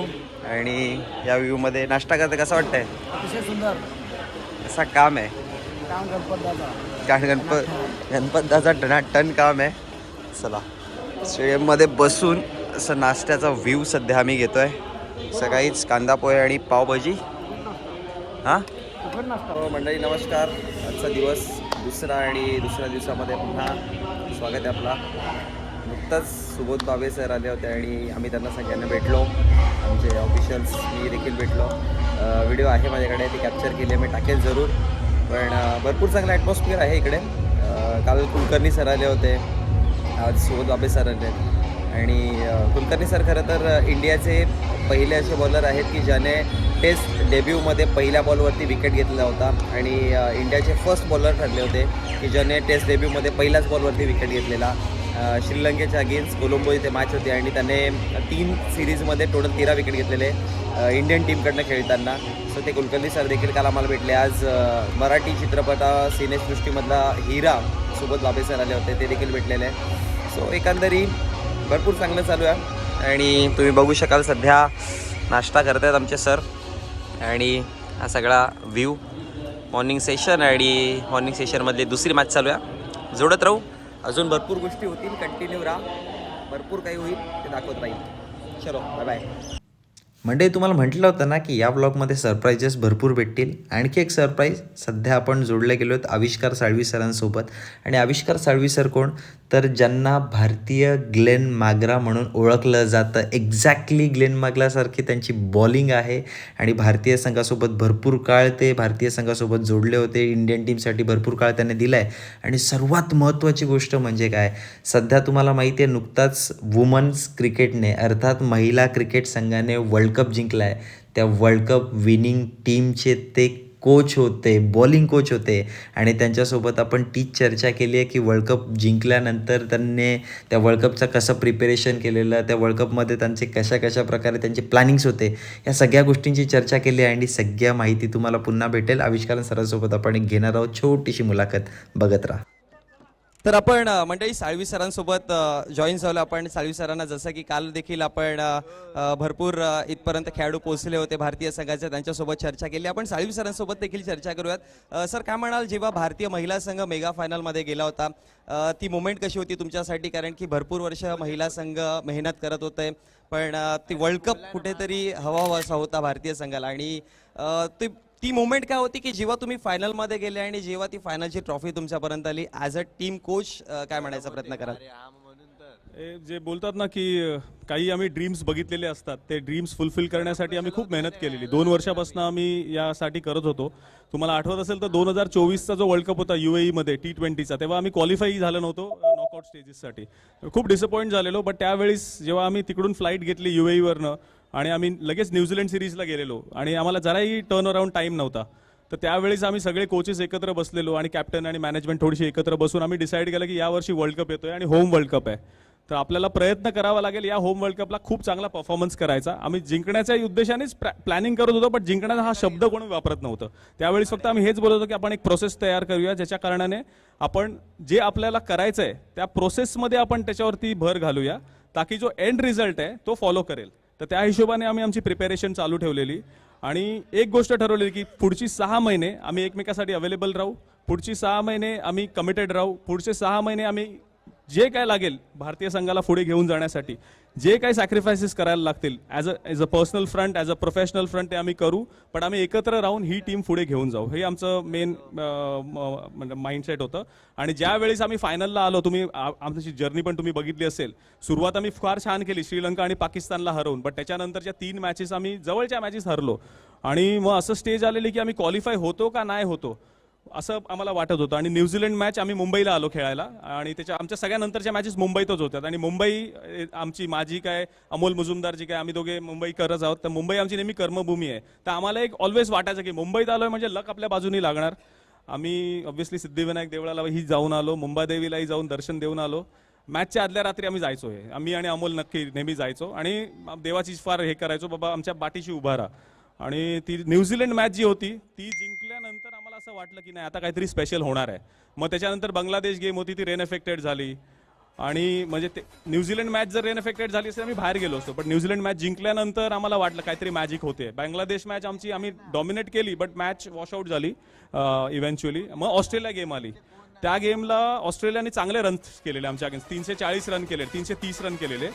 आणि या व्ह्यूमध्ये नाश्ता करते कसं वाटतंय? अतिशय सुंदर. असा काम आहे, काम गणपतदाचा टनाटन काम आहे. चला, स्टेडियममध्ये बसून असं नाश्त्याचा व्ह्यू सध्या आम्ही घेतोय. सकाळीच कांदा पोहे आणि पावभाजी. हां मंडळी, नमस्कार. आजचा दिवस दुसरा आणि दुसऱ्या दिवसामध्ये पुन्हा स्वागत आहे आपला. नुकताच सुबोध भावे सर आले होते आणि आम्ही त्यांना सगळ्यांना भेटलो. आमचे ऑफिशियल्स मी देखील भेटलो. व्हिडिओ आहे माझ्याकडे, ती कॅप्चर केली आहे, मी टाकेल जरूर. पण भरपूर चांगला ॲटमॉस्फिअर आहे इकडे. काल कुलकर्णी सर आले होते, आज सुबोध भावे सर आले. आणि कुलकर्णी सर खरं तर इंडियाचे पहिले असे बॉलर आहेत की ज्याने टेस्ट डेब्यूमध्ये पहिल्या बॉलवरती विकेट घेतला होता आणि इंडियाचे फर्स्ट बॉलर ठरले होते की ज्याने टेस्ट डेब्यूमध्ये पहिल्याच बॉलवरती विकेट घेतलेला. श्रीलंकेच्या अगेन्स्ट कोलंबो इथे मॅच होती आणि त्याने 3 सिरीजमध्ये टोटल 13 विकेट घेतलेले इंडियन टीमकडनं खेळताना. सो ते कुलकर्णी सर देखील काल आम्हाला भेटले. आज मराठी चित्रपटा सिनेसृष्टीमधला हिरा सुबोध भावे सर आले होते, ते देखील भेटलेले. सो एकंदरी भरपूर चांगलं चालू आहे आणि तुम्ही बघू शकाल सध्या नाश्ता करत आहेत आमचे सर. आणि हा सगळा व्ह्यू मॉर्निंग सेशन आणि मॉर्निंग सेशनमधली दुसरी मॅच चालू आहे. जोडत राहू, अजून भरपूर गोष्टी होतील. कंटिन्यू राहा, भरपूर काही होईल ते दाखवत राहील. चलो, बाय बाय. म्हणजे तुम्हाला म्हटलं होतं ना की या ब्लॉगमध्ये सरप्राईजेस भरपूर भेटतील. आणखी एक सरप्राईज, सध्या आपण जोडले गेलो आहेत आविष्कार साळवी सरांसोबत. आणि आविष्कार साळवी सर कोण? तर ज्यांना भारतीय ग्लेन मॅग्रा म्हणून ओळखलं जातं. एक्झॅक्टली ग्लेन मॅग्रासारखी त्यांची बॉलिंग आहे आणि भारतीय संघासोबत भरपूर काळ ते भारतीय संघासोबत जोडले होते. इंडियन टीमसाठी भरपूर काळ त्याने दिला आहे. आणि सर्वात महत्त्वाची गोष्ट म्हणजे काय, सध्या तुम्हाला माहिती आहे नुकताच वुमन्स क्रिकेटने अर्थात महिला क्रिकेट संघाने वर्ल्ड कप जिंकला आहे. त्या वर्ल्ड कप विनिंग टीमचे ते कोच होते, बॉलिंग कोच होते. आणि त्यांच्यासोबत आपण तीच चर्चा केली आहे की वर्ल्ड कप जिंकल्यानंतर त्यांनी त्या वर्ल्ड कपचं कसं प्रिपेरेशन केलेलं, त्या वर्ल्ड कपमध्ये त्यांचे कशा प्रकारे त्यांचे प्लॅनिंग्स होते, या सगळ्या गोष्टींची चर्चा केली आहे. आणि सगळ्या माहिती तुम्हाला पुन्हा भेटेल. आविष्कार सरांसोबत आपण एक घेणार आहोत छोटीशी मुलाखत, बघत राहा. तर आपण मंडळी साळवी सरांसोबत जॉईन झालो. आपण साळवी सरांना जसं की काल देखील आपण भरपूर इथपर्यंत खेळाडू पोहोचले होते भारतीय संघाचे, त्यांच्यासोबत चर्चा केली. आपण साळवी सरांसोबत देखील चर्चा करूयात. सर काय म्हणाल, जेव्हा भारतीय महिला संघ मेगा फायनलमध्ये गेला होता ती मोमेंट कशी होती तुमच्यासाठी? कारण की भरपूर वर्ष महिला संघ मेहनत करत होते, पण ती वर्ल्ड कप कुठेतरी हवा होता भारतीय संघाला. आणि ती मोमेंट काय होती की जेव्हा तुम्ही फायनलमध्ये गेले आणि जेव्हा ती फायनलची ट्रॉफी तुमच्यापर्यंत आली, ॲज अ टीम कोच काय म्हणायचा प्रयत्न कराल? जे बोलतात ना की काही आम्ही ड्रीम्स बघितलेले असतात, ते ड्रीम्स फुलफिल करण्यासाठी आम्ही खूप मेहनत केलेली. 2 वर्षापासून आम्ही यासाठी करत होतो. तुम्हाला आठवत असेल तर 2024चा जो वर्ल्ड कप होता UAE मध्ये T20चा, तेव्हा आम्ही क्वालिफाई झालो नव्हतो नॉकआउट स्टेजेससाठी. खूप डिसअपॉइंट झालेलो. बट त्यावेळेस जेव्हा आम्ही तिकडून फ्लाईट घेतली UAE वरनं आणि आम्ही लगेच न्यूझीलंड सिरीजला गेलेलो आणि आम्हाला जराही टर्न अराउंड टाईम नव्हता, तर त्यावेळेस आम्ही सगळे कोचेस एकत्र बसलेलो आणि कॅप्टन आणि मॅनेजमेंट थोडीशी एकत्र बसून आम्ही डिसाईड केलं की यावर्षी वर्ल्ड कप येतोय आणि होम वर्ल्ड कप आहे, तर आपल्याला प्रयत्न करावा लागेल या होम वर्ल्ड कपला खूप चांगला परफॉर्मन्स करायचा. आम्ही जिंकण्याच्या उद्देशानेच प्लॅनिंग करत होतो, पण जिंकण्याचा हा शब्द कोणी वापरत नव्हतं. त्यावेळेस फक्त आम्ही हेच बोलत होतो की आपण एक प्रोसेस तयार करूया, ज्याच्या कारणाने आपण जे आपल्याला करायचं आहे त्या प्रोसेसमध्ये आपण त्याच्यावरती भर घालूया, ताकी जो एंड रिझल्ट आहे तो फॉलो करेल. तर त्या हिशोबाने आम्ही आमची प्रिपरेशन चालू ठेवलेली आणि एक गोष्ट ठरवलेली की पुढची 6 महिने आम्ही एकमेकासाठी अवेलेबल राहू, पुढची 6 महिने आम्ही कमिटेड राहू, पुढचे 6 महिने आम्ही जे काय लागेल भारतीय संघाला पुढे घेऊन जाण्यासाठी, जे काही सॅक्रिफायसेस करायला लागतील as a personal front, as a professional front, ते आम्ही करू, पण आम्ही एकत्र राहून ही टीम पुढे घेऊन जाऊ, हे आमचं मेन माइंडसेट होतं. आणि ज्या वेळेस आम्ही फायनलला आलो, तुम्ही आमची जर्नी पण तुम्ही बघितली असेल. सुरुवात आम्ही फार छान केली श्रीलंका आणि पाकिस्तानला हरवून, पण त्याच्यानंतरच्या 3 मॅचेस आम्ही जवळच्या मॅचेस हरलो आणि मग असं स्टेज आलेली की आम्ही क्वालिफाय होतो का नाही होतो असं आम्हाला वाटत होतं. आणि न्यूझीलंड मॅच आम्ही मुंबईला आलो खेळायला आणि आमच्या सगळ्या नंतरच्या मॅचेस मुंबईतच होत्या आणि मुंबई आमची, माझी काय अमोल मुजुमदार जी काय, आम्ही दोघे मुंबईकरच आहोत, तर मुंबई आमची नेहमी कर्मभूमी आहे. तर आम्हाला एक ऑलवेज वाटायचं की मुंबईत आलोय म्हणजे लक आपल्या बाजूनी लागणार. आम्ही ऑब्व्हियसली सिद्धिविनायक देवळाला ही जाऊन आलो, मुंबादेवीलाही जाऊन दर्शन देऊन आलो. मॅचच्या आदल्या रात्री आम्ही जायचो, हे आम्ही आणि अमोल नक्की नेहमी जायचो आणि देवाची फार हे करायचो, बाबा आमच्या पाठीशी उभा राहा. आणि ती न्यूझीलंड मॅच जी होती ती जिंकल्यानंतर आम्हाला असं वाटलं की नाही आता काहीतरी स्पेशल होणार आहे. मग त्याच्यानंतर बांगलादेश गेम होती, ती रेन एफेक्टेड झाली आणि म्हणजे ते न्यूझीलंड मॅच जर रेन एफेक्टेड झाली असेल आम्ही बाहेर गेलो असतो, पण न्यूझीलंड मॅच जिंकल्यानंतर आम्हाला वाटलं काहीतरी मॅजिक होते. बांगलादेश मॅच आम्ही डॉमिनेट केली, बट मॅच वॉशआउट झाली इव्हेंच्युअली. मग ऑस्ट्रेलिया गेम आली, त्या गेमला ऑस्ट्रेलियाने चांगले रन केलेले आमच्या अगेन्स्ट, 340 रन केले, 330 रन केलेले.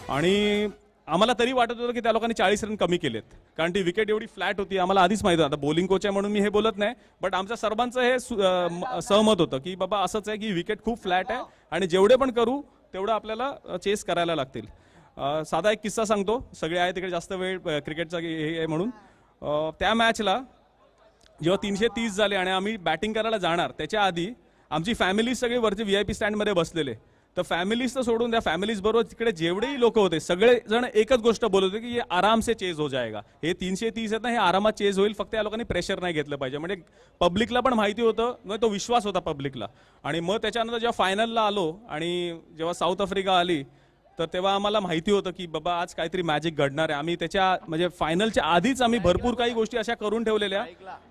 आणि आम्हाला तरी वाटत होतं की त्या लोकांनी 40 रन कमी केलेत, कारण ती विकेट एवढी फ्लॅट होती. आम्हाला आधीच माहिती होतं, आता बॉलिंग कोच आहे म्हणून मी हे बोलत नाही, बट आमच्या सर्वांचं हे सहमत होतं की बाबा असंच आहे की विकेट खूप फ्लॅट आहे आणि जेवढे पण करू तेवढं आपल्याला चेस करायला लागतील. साधा एक किस्सा सांगतो, सगळे आहे तिकडे जास्त वेळ क्रिकेटचा हे आहे म्हणून. त्या मॅचला जेव्हा 330 झाले आणि आम्ही बॅटिंग करायला जाणार त्याच्या आधी आमची फॅमिली सगळे वरती VIP स्टँडमध्ये बसलेले. तर फॅमिलीज तर सोडून द्या, फॅमिलीज बरोबर तिकडे जेवढेही लोक होते सगळे जण एकच गोष्ट बोलत होते की हे आराम से चेज हो जाएगा, हे 330 आहेत ना, हे आरामात चेज होईल, फक्त या लोकांनी प्रेशर नाही घेतलं पाहिजे. म्हणजे पब्लिकला पण माहिती होतं, म्हणजे तो विश्वास होता पब्लिकला. आणि मग त्याच्यानंतर जेव्हा फायनलला आलो आणि जेव्हा साऊथ आफ्रिका आली, तर तेव्हा आम्हाला माहिती होतं की बाबा आज काहीतरी मॅजिक घडणार आहे. आम्ही त्याच्या म्हणजे फायनलच्या आधीच आम्ही भरपूर काही गोष्टी अशा करून ठेवलेल्या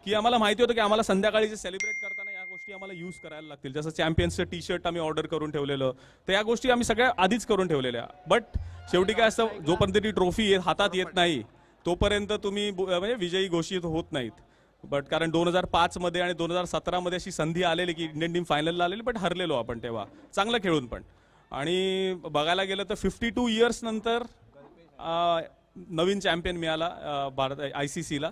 की आम्हाला माहिती होतं की आम्हाला संध्याकाळी जे सेलिब्रेट करताना या गोष्टी आम्हाला यूज करायला लागतील. जसं चॅम्पियन्सचं T-शर्ट आम्ही ऑर्डर करून ठेवलेलं, तर या गोष्टी आम्ही सगळ्या आधीच करून ठेवलेल्या. बट शेवटी काय असतं, जोपर्यंत ती ट्रॉफी हातात येत नाही तोपर्यंत तुम्ही म्हणजे विजयी घोषित होत नाहीत. बट कारण 2005 मध्ये आणि 2017 मध्ये अशी संधी आलेली की इंडियन टीम फायनलला आलेली, बट हरलेलो आपण तेव्हा चांगलं खेळून पण. आणि बघायला गेलं तर 52 इयर्स नंतर नवीन चॅम्पियन मिळाला भारत ICCला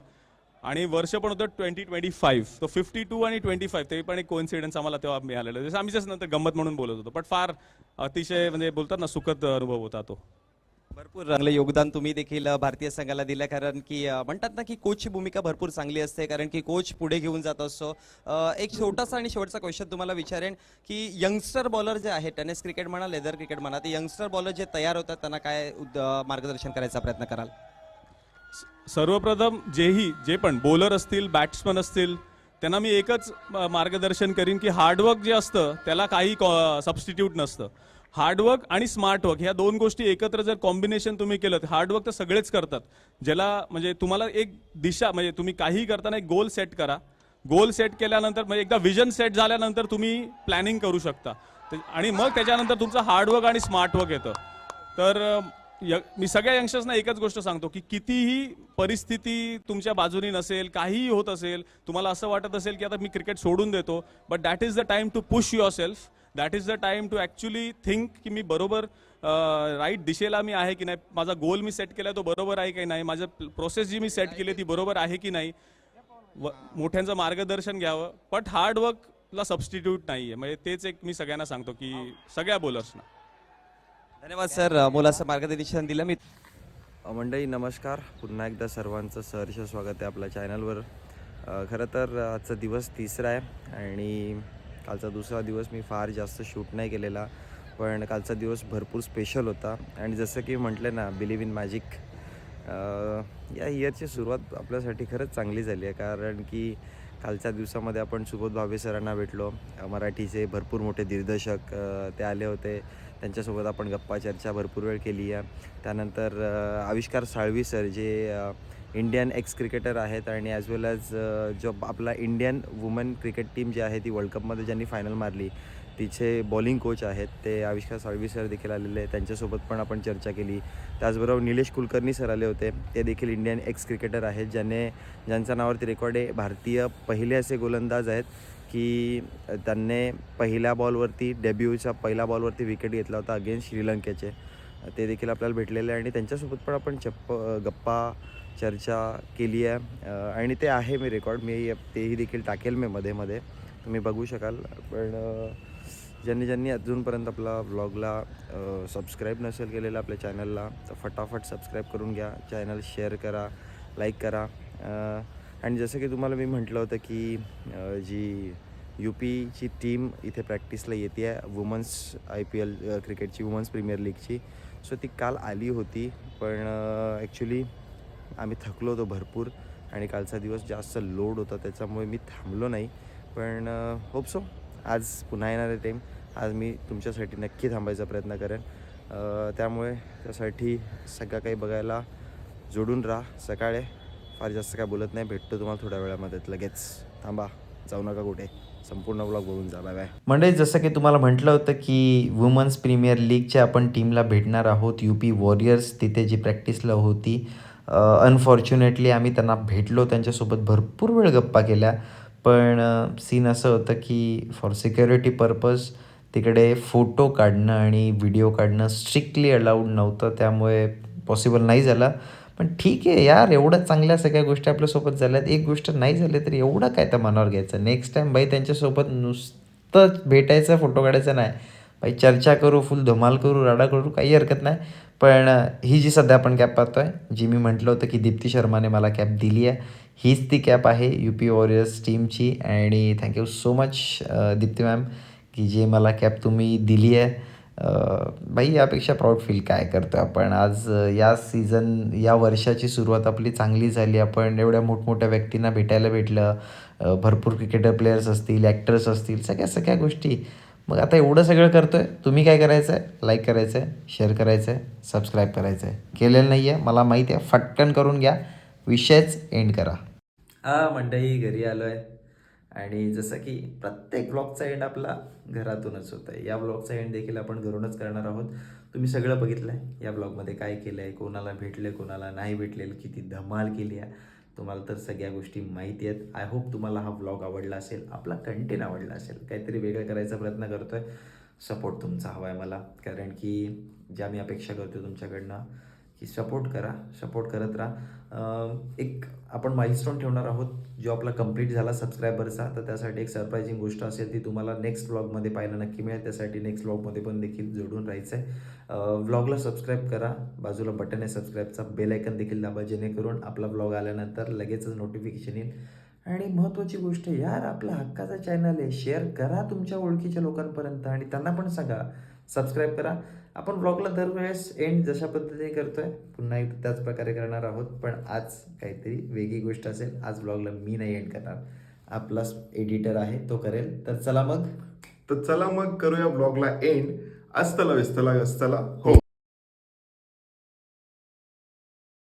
आणि वर्ष पण होतं 2025. तो 52 आणि 25 ते पण एक कोइन्सिडन्स आम्हाला तेव्हा मिळालेलं. जसं आम्ही नंतर गंमत म्हणून बोलत होतो, पण फार अतिशय म्हणजे बोलतात ना सुखद अनुभव होता तो. भरपूर चांगलं योगदान तुम्ही देखील भारतीय संघाला दिलं, कारण की म्हणतात ना की कोचची भूमिका भरपूर चांगली असते, कारण की कोच पुढे घेऊन जात असतो. एक छोटासा आणि शेवटचा क्वेश्चन तुम्हाला विचारेन की यंगस्टर बॉलर जे आहे, टेनिस क्रिकेट म्हणा, लेदर क्रिकेट म्हणा, ते यंगस्टर बॉलर जे तयार होतात त्यांना काय मार्गदर्शन करायचा प्रयत्न कराल? सर्वप्रथम जे पण बॉलर असतील, बॅट्समन असतील, त्यांना मी एकच मार्गदर्शन करीन की हार्डवर्क जे असतं त्याला काही सबस्टिट्यूट नसतं. हार्डवर्क आणि स्मार्ट वर्क ह्या 2 गोष्टी एकत्र जर कॉम्बिनेशन तुम्ही केलं, हार्डवर्क तर सगळेच करतात, ज्याला म्हणजे तुम्हाला एक दिशा, म्हणजे तुम्ही काही करताना एक गोल सेट करा. गोल सेट केल्यानंतर म्हणजे एकदा विजन सेट झाल्यानंतर तुम्ही प्लॅनिंग करू शकता. आणि मग त्याच्यानंतर तुमचं हार्डवर्क आणि स्मार्टवर्क येतं. तर मी सगळ्या यंगस्टर्सना एकच गोष्ट सांगतो की कितीही परिस्थिती तुमच्या बाजूनी नसेल, काहीही होत असेल, तुम्हाला असं वाटत असेल की आता मी क्रिकेट सोडून देतो, but that is the time to push yourself. That is the time to actually think की मी बरोबर राईट दिशेला मी आहे की नाही, माझा गोल मी सेट केला तो बरोबर आहे की नाही, माझं प्रोसेस जी मी सेट केली ती बरोबर आहे की नाही. मोठ्यांचं मार्गदर्शन घ्यावं, बट हार्डवर्कला सबस्टिट्यूट नाही आहे. म्हणजे तेच एक मी सगळ्यांना सांगतो की सगळ्या बॉलर्सना. धन्यवाद सर, मोलाचं मार्गदर्शन दिलं. मी मंडळी नमस्कार, पुन्हा एकदा सर्वांचं सहर्ष स्वागत आहे आपल्या चॅनलवर. खरं तर आजचा दिवस तिसरा आहे आणि कालचा दुसरा दिवस मी फार जास्त शूट नाही केलेला, पण कालचा दिवस भरपूर स्पेशल होता. आणि जसं की म्हटले ना, बिलीव्ह इन मॅजिक, या इयरची सुरुवात आपल्यासाठी खरंच चांगली झाली आहे. कारण की कालच्या दिवसामध्ये आपण सुबोध भावे सरांना भेटलो, मराठीचे भरपूर मोठे दिग्दर्शक ते आले होते. त्यांच्यासोबत आपण गप्पा चर्चा भरपूर वेळ केली आहे. त्यानंतर आविष्कार साळवी सर, जे इंडियन एक्स क्रिकेटर आहेत आणि ॲज वेल ॲज जो आपला इंडियन वुमन क्रिकेट टीम जी आहे ती वर्ल्ड कपमध्ये ज्यांनी फायनल मारली, तिचे बॉलिंग कोच आहेत ते आविष्कार साळवी सर देखील आलेले. त्यांच्यासोबत पण आपण चर्चा केली. त्याचबरोबर निलेश कुलकर्णी सर आले होते. ते देखील इंडियन एक्स क्रिकेटर आहेत, ज्यांच्या नावावरती रेकॉर्ड आहे. भारतीय पहिले असे गोलंदाज आहेत की त्यांनी पहिल्या बॉलवरती डेब्यूचा पहिला बॉलवरती विकेट घेतला होता अगेन्स्ट श्रीलंकेचे. ते देखील आपल्याला भेटलेले आहे आणि त्यांच्यासोबत पण आपण गप्पा चर्चा केली आहे. आणि ते आहे मी रेकॉर्ड, मी तेही देखील टाकेल मी मध्ये तुम्ही बघू शकाल. पण ज्यांनी अजूनपर्यंत आपला व्लॉगला सबस्क्राईब नसेल केलेलं आपल्या चॅनलला, तर फटाफट सबस्क्राईब करून घ्या. चॅनल शेअर करा, लाईक करा. आणि जसं की तुम्हाला मी म्हटलं होतं की जी UPची टीम इथे प्रॅक्टिसला येते आहे वुमन्स IPL क्रिकेटची, वुमन्स प्रीमियर लीगची. सो ती काल आली होती, पण ॲक्च्युली आम्ही थकलो होतो भरपूर आणि कालचा दिवस जास्त लोड होता, त्याच्यामुळे मी थांबलो नाही. पण होप सो आज पुन्हा येणार आहे टाईम. आज मी तुमच्यासाठी नक्की थांबायचा प्रयत्न करेन. त्यामुळे त्यासाठी सगळं काही बघायला जोडून राहा. सकाळी फार जास्त काय बोलत नाही, भेटतो तुम्हाला थोड्या वेळामध्ये. लगेच थांबा, जाऊ नका कुठे, संपूर्ण व्लॉग बघून जा. Bye bye. म्हणजे जसं की तुम्हाला म्हटलं होतं की वुमन्स प्रीमियर लीगच्या आपण टीमला भेटणार आहोत. UP वॉरियर्स तिथे जी प्रॅक्टिसला होती. अनफॉर्च्युनेटली आम्ही त्यांना भेटलो, त्यांच्यासोबत भरपूर वेळ गप्पा केल्या. पण सीन असं होतं की फॉर सिक्युरिटी पर्पज तिकडे फोटो काढणं आणि व्हिडिओ काढणं स्ट्रिक्टली अलाउड नव्हतं, त्यामुळे पॉसिबल नाही झालं. पण ठीक आहे यार, एवढं चांगल्या सगळ्या गोष्टी आपल्यासोबत झाल्यात, एक गोष्ट नाही झाली तर एवढं काय त्या मनावर घ्यायचं. नेक्स्ट टाईम बाई त्यांच्यासोबत नुसतं भेटायचं, फोटो काढायचा नाही बाई, चर्चा करू, फुल धमाल करू, राडा करू, काही हरकत नाही. पण ही जी सध्या आपण कॅप पाहतो आहे, जी मी म्हटलं होतं की दीप्ती शर्माने मला कॅप दिली आहे, हीच ती कॅप आहे UP वॉरियर्स टीमची. आणि thank you so much Deepti ma'am की जे मला कॅप तुम्ही दिली आहे. बाई यापेक्षा प्राऊड फील काय करतो आपण. आज या वर्षाची सुरुवात आपली चांगली झाली. आपण एवढ्या मोठमोठ्या व्यक्तींना भेटायला भेटलं, भरपूर क्रिकेटर प्लेयर्स असतील, ॲक्टर्स असतील, सगळ्या गोष्टी. मग आता एवढं सगळं करतो आहे, तुम्ही काय करायचं आहे? लाईक करायचं आहे, शेअर करायचं आहे, सबस्क्राईब करायचं आहे. केलेलं नाही आहे मला माहिती आहे, फटकन करून घ्या, विषयच एंड करा. मंडळी घरी आलो आहे आणि जसं की प्रत्येक ब्लॉगचा एंड आपला घरातूनच होत आहे, या ब्लॉगचा एंड देखील आपण घरूनच करणार आहोत. तुम्ही सगळं बघितलं आहे या ब्लॉगमध्ये, काय केलं आहे, कोणाला भेटले, कोणाला नाही भेटलेलं, किती धमाल केली आहे, तुम्हाला तर सगळ्या गोष्टी माहिती आहेत. आय होप तुम्हाला हा ब्लॉग आवडला असेल, आपला कंटेंट आवडला असेल. काहीतरी वेगळं करायचा प्रयत्न करतो आहे. सपोर्ट तुमचा हवा आहे मला, कारण की ज्या मी अपेक्षा करतो तुमच्याकडनं की सपोर्ट करा, सपोर्ट करत राहा. एक आपण माइलस्टोन ठेवणार आहोत जो आपला कंप्लीट झाला सबस्क्रायबरचा, तर त्यासाठी एक सरप्रायझिंग गोष्ट असेल ती तुम्हाला नेक्स्ट व्लॉगमध्ये पाहायला नक्की मिळेल. त्यासाठी नेक्स्ट व्लॉगमध्ये पण देखील जोडून राहायचं आहे. व्लॉगला सबस्क्राईब करा, बाजूला बटन आहे सबस्क्राईबचा, बेल आयकन देखील दाबा, जेणेकरून आपला व्लॉग आल्यानंतर लगेचच नोटिफिकेशन येईल. आणि महत्त्वाची गोष्ट, यार आपला हक्काचा चॅनल आहे, शेअर करा तुमच्या ओळखीच्या लोकांपर्यंत आणि त्यांना पण सांगा सबस्क्राईब करा. आपण व्लॉगला दरवेळेस एंड जशा पद्धतीने करतोय पुन्हा एकदा त्याच प्रकारे करणार आहोत, पण आज काहीतरी वेगळी गोष्ट असेल. आज व्लॉगला मी नाही एंड करणार, आपला एडिटर आहे तो करेल. तर चला मग करूया ब्लॉगला एंड. अस्तला विस्तला हो.